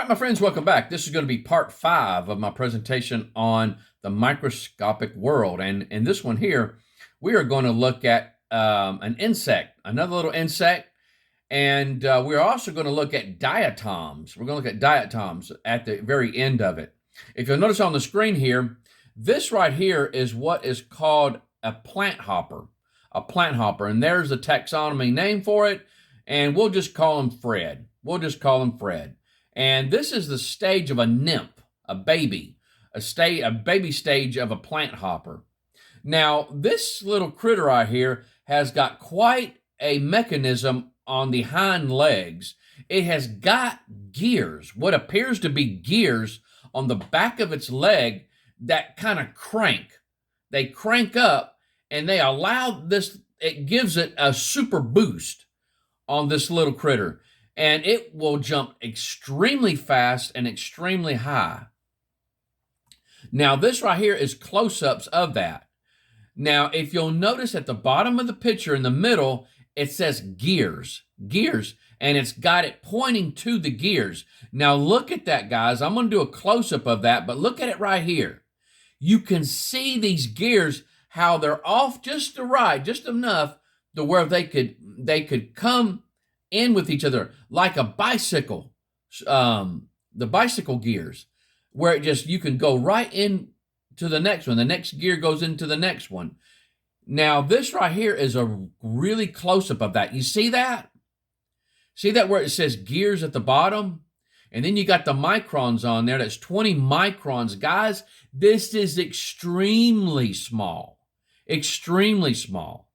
All right, my friends, welcome back. This is going to be part 5 of my presentation on the microscopic world. And in this one here, we are going to look at an insect, another little insect. And we're also going to look at diatoms. We're going to look at diatoms at the very end of it. If you'll notice on the screen here, this right here is what is called a plant hopper. A plant hopper. And there's the taxonomy name for it. And we'll just call him Fred. We'll just call him Fred. And this is the stage of a nymph, a baby, a baby stage of a plant hopper. Now, this little critter right here has got quite a mechanism on the hind legs. It has got gears, what appears to be gears on the back of its leg that kind of crank. They crank up and they allow this, it gives it a super boost on this little critter. And it will jump extremely fast and extremely high. Now, this right here is close-ups of that. Now, if you'll notice at the bottom of the picture in the middle, it says gears, and it's got it pointing to the gears. Now, look at that, guys. I'm going to do a close-up of that, but look at it right here. You can see these gears, how they're off just to right, just enough to where they could come in with each other like a bicycle, the bicycle gears, where it just, you can go right in to the next one. The next gear goes into the next one. Now, this right here is a really close-up of that. You see that? See that where it says gears at the bottom? And then you got the microns on there. That's 20 microns. Guys, this is extremely small. Extremely small.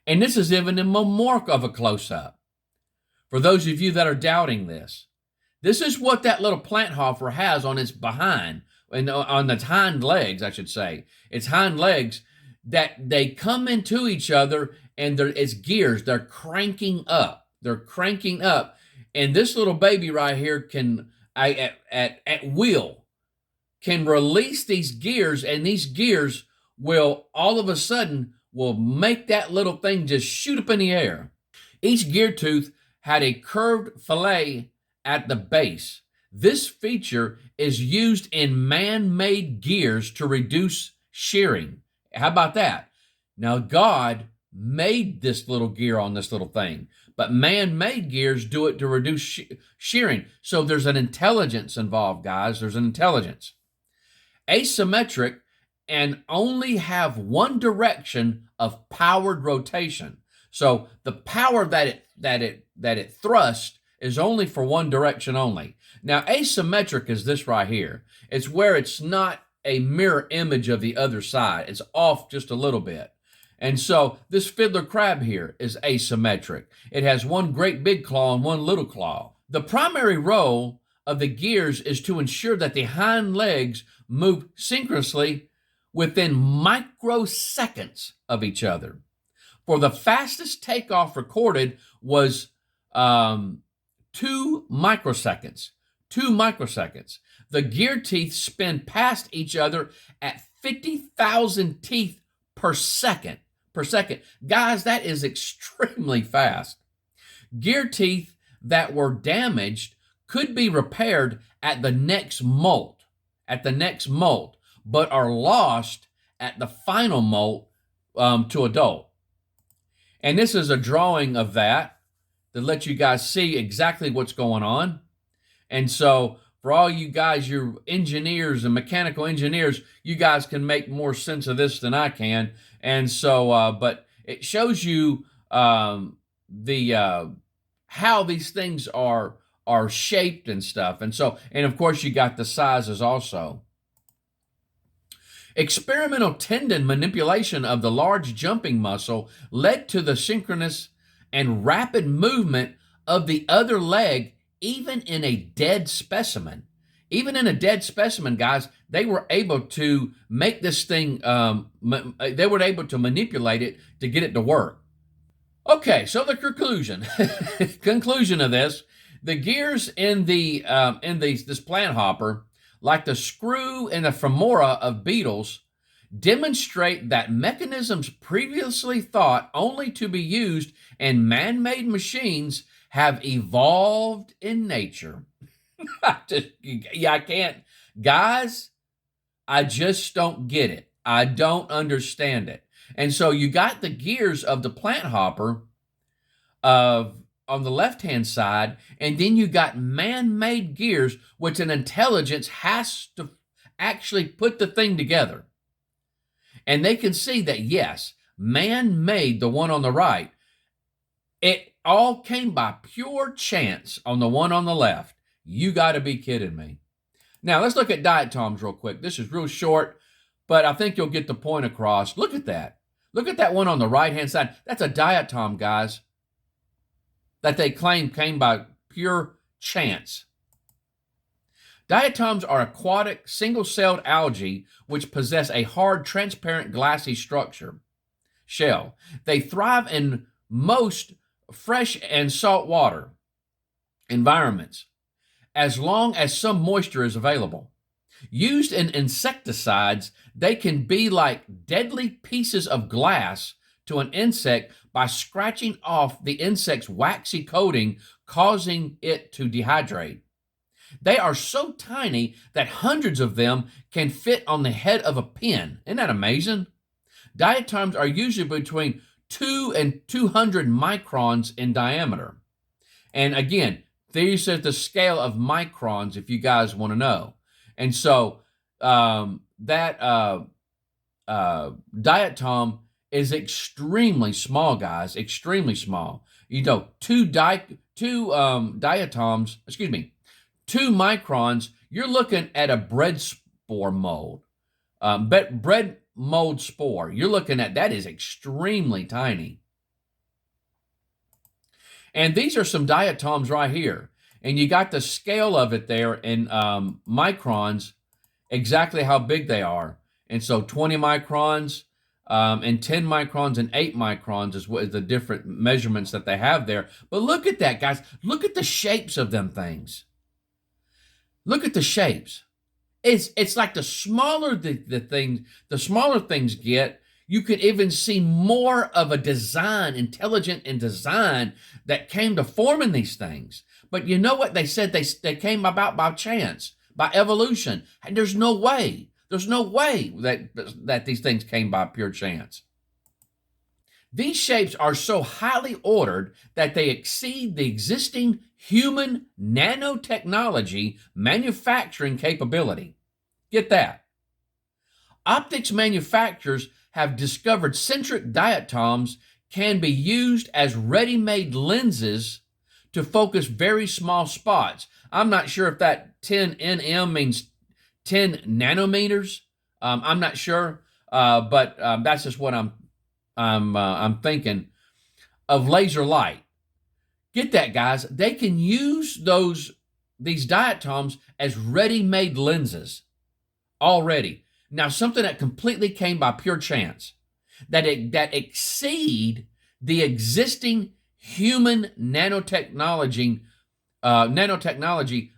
And this is even more of a close-up. For those of you that are doubting this, this is what that little plant hopper has on its behind, and on its hind legs, I should say. Its hind legs, that they come into each other, and it's gears. They're cranking up. They're cranking up. And this little baby right here can, at will, can release these gears, and these gears will, all of a sudden, will make that little thing just shoot up in the air. Each gear tooth had a curved fillet at the base. This feature is used in man-made gears to reduce shearing. How about that? Now, God made this little gear on this little thing, but man-made gears do it to reduce shearing. So there's an intelligence involved, guys. There's an intelligence. Asymmetric and only have one direction of powered rotation. So the power that it thrusts is only for one direction only. Now, asymmetric is this right here. It's where it's not a mirror image of the other side. It's off just a little bit. And so this fiddler crab here is asymmetric. It has one great big claw and one little claw. The primary role of the gears is to ensure that the hind legs move synchronously within microseconds of each other. For the fastest takeoff recorded was 2 microseconds. 2 microseconds. The gear teeth spin past each other at 50,000 teeth per second. Guys, that is extremely fast. Gear teeth that were damaged could be repaired at the next molt, but are lost at the final molt to adult. And this is a drawing of that to let you guys see exactly what's going on. And so for all you guys, you're engineers and mechanical engineers, you guys can make more sense of this than I can. And so, but it shows you how these things are shaped and stuff. And so, and of course you got the sizes also. Experimental tendon manipulation of the large jumping muscle led to the synchronous and rapid movement of the other leg, even in a dead specimen. Even in a dead specimen, guys, they were able to make this thing, they were able to manipulate it to get it to work. Okay, so the conclusion of this, the gears in this plant hopper, like the screw and the femora of beetles, demonstrate that mechanisms previously thought only to be used in man-made machines have evolved in nature. I can't. Guys, I just don't get it. I don't understand it. And so you got the gears of the Planthopper on the left-hand side, and then you got man-made gears, which an intelligence has to actually put the thing together. And they can see that, yes, man made the one on the right. It all came by pure chance on the one on the left. You got to be kidding me. Now, let's look at diatoms real quick. This is real short, but I think you'll get the point across. Look at that. Look at that one on the right-hand side. That's a diatom, guys, that they claim came by pure chance. Diatoms are aquatic, single-celled algae which possess a hard, transparent, glassy shell. They thrive in most fresh and salt water environments, as long as some moisture is available. Used in insecticides, they can be like deadly pieces of glass to an insect by scratching off the insect's waxy coating, causing it to dehydrate. They are so tiny that hundreds of them can fit on the head of a pin. Isn't that amazing? Diatoms are usually between 2 and 200 microns in diameter. And again, these are the scale of microns if you guys want to know. And so that diatom is extremely small, guys, extremely small. You know, 2 microns, you're looking at a bread spore mold. Bread mold spore, you're looking at, that is extremely tiny. And these are some diatoms right here. And you got the scale of it there in microns, exactly how big they are. And so 20 microns and 10 microns and 8 microns is what is the different measurements that they have there. But look at that, guys. Look at the shapes of them things. Look at the shapes. It's like the smaller the smaller things get, you could even see more of a design, intelligent in design that came to forming these things. But you know what? They said they came about by chance, by evolution. And there's no way that these things came by pure chance. These shapes are so highly ordered that they exceed the existing human nanotechnology manufacturing capability. Get that. Optics manufacturers have discovered centric diatoms can be used as ready-made lenses to focus very small spots. I'm not sure if that 10 nm means 10 nanometers. I'm not sure, but that's just what I'm thinking of laser light. Get that, guys. They can use these diatoms as ready-made lenses already. Now, something that completely came by pure chance, that exceed the existing human nanotechnology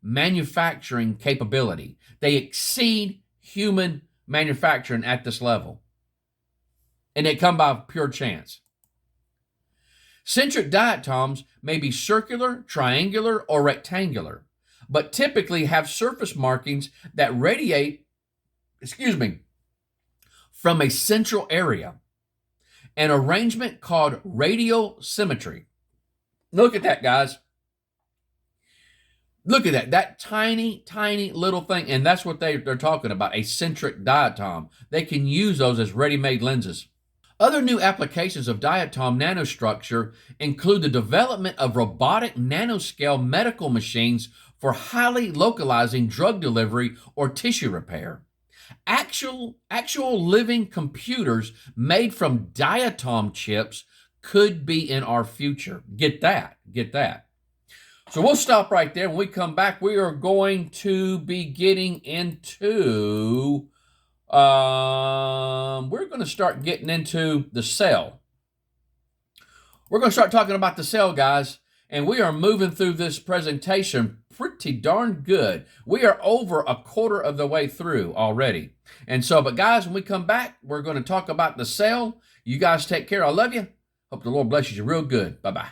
manufacturing capability. They exceed human manufacturing at this level. And they come by pure chance. Centric diatoms may be circular, triangular, or rectangular, but typically have surface markings that radiate, from a central area, an arrangement called radial symmetry. Look at that, guys. Look at that tiny, tiny little thing. And that's what they're talking about, a centric diatom. They can use those as ready-made lenses. Other new applications of diatom nanostructure include the development of robotic nanoscale medical machines for highly localizing drug delivery or tissue repair. Actual living computers made from diatom chips could be in our future. Get that. So we'll stop right there. When we come back, we are going to be getting into, we're going to start getting into the cell. We're going to start talking about the cell, guys, and we are moving through this presentation pretty darn good. We are over a quarter of the way through already. And so, but guys, when we come back, we're going to talk about the cell. You guys take care. I love you. Hope the Lord blesses you real good. Bye-bye.